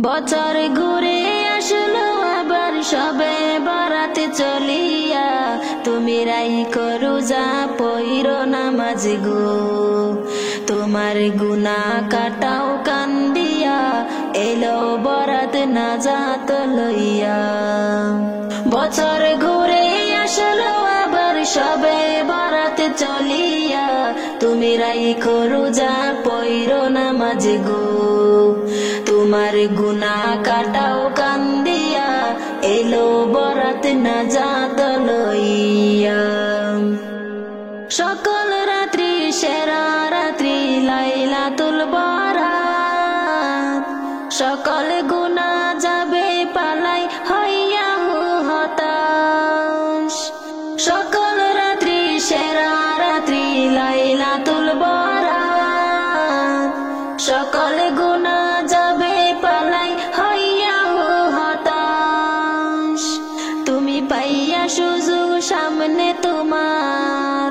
বছর ঘুরে আসলো আবার সবে বারাতে চলিয়া, তুমি রাইখো রোজা পইরো নামাজ গো। তোমার গুনাহ কাটাও কান্দিয়া, এলো বরাত নাজাত লইয়া। বছর ঘুরে আসলো আবার সবে বারাতে চলিয়া, তুমি রাইখো রোজা পইরো নামাজ গো। তোমার গুনাহ কাটাও কান্দিয়া, এলো বরাত নাজাত লইয়া। সকল রাত্রি সেরা রাত্রি লাইলাতুল বরাত, সকল গুনাহ যাবে পালাই হইয়া হতাশ। সকল রাত্রি সেরা রাত্রি লাইলাতুল বরাত, সকল গুনাহ যাবে পালাই হইয়া হতাশ। তুমি পাইয়া সুযোগ সামনে তোমার,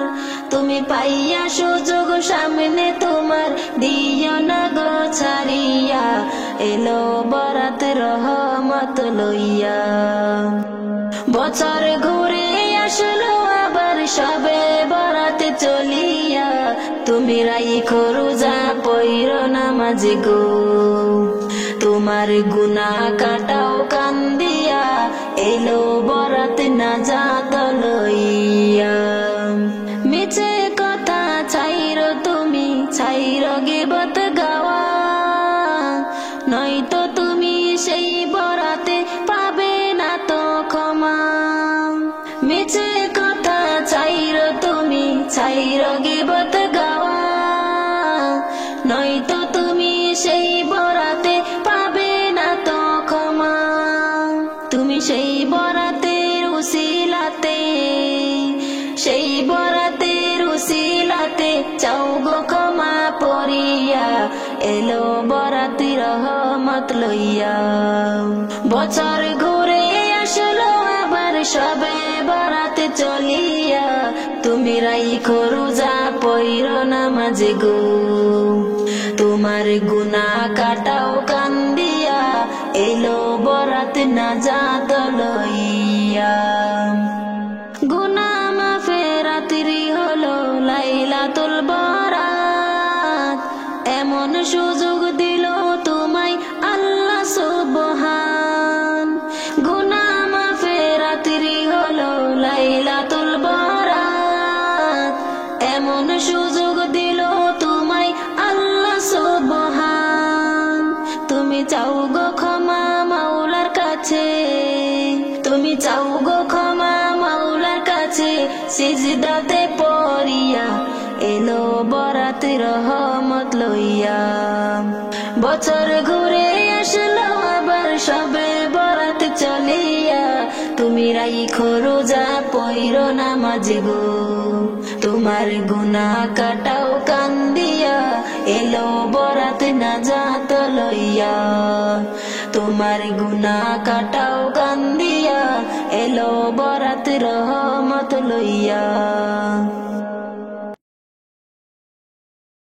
তুমি পাইয়া সুযোগ সামনে তোমার, দিও না গো ছাড়িয়া, এলো বরাত রহমত লইয়া। বছর ঘুরে আসলো আবার সবে বরাত চলিয়া, তুমি রাইখো রোজা পইরো নামাজ গো। তোমার গুনাহ কাটাও কান্দিয়া, এলো বরাত নাজাত লইয়া। মিছে কথা ছাইরো তুমি, ছাইরো গীবত গাওয়া, নয়তো তুমি সেই বরাতে পাবে না তো ক্ষমা। মিছে কথা ছাইরো তুমি, ছাইরো গীবত গাওয়া, নয়তো তুমি সেই বরাতে পাবে না তো ক্ষমা। তুমি সেই বরাতের উসিলাতে, সেই বরাতের উসিলাতে চাও গো ক্ষমা পড়িয়া, এলো বরাত রহমত লইয়া। বছর ঘুরে আসলো আবার সবে বরাত চলিয়া, তুমি রাইখো রোজা পইরো নামাজ গো। তোমার গুনাহ কাটাও কান্দিয়া, এলো বরাত নাজাত লইয়া। গুনাহ মাফের রাত্রি হলো লাইলাতুল বরাত, এমন সুযোগ দিল তোমায় আল্লাহ সুবহান। গুনাহ মাফের রাত্রি হলো লাইলাতুল বরাত, এমন সুযোগ দিল তোমায় আল্লাহ সুবহান। তুমি চাও গো ক্ষমা মাওলার কাছে, তুমি চাও গো ক্ষমা মাওলার কাছে, সিজদাতে পড়িয়া, এলো বরাত রহমত লইয়া। বছর ঘুরে আসলো আবার সবে বরাত চলিয়া, তুমি রাইখো রোজা পইরো নামাজ গো। তোমার গুনাহ কাটাও কান্দিয়া, এলো বরাত নাজাত লইয়া। তোমার গুনাহ কাটাও কান্দিয়া, এলো বরাত রহমত লইয়া।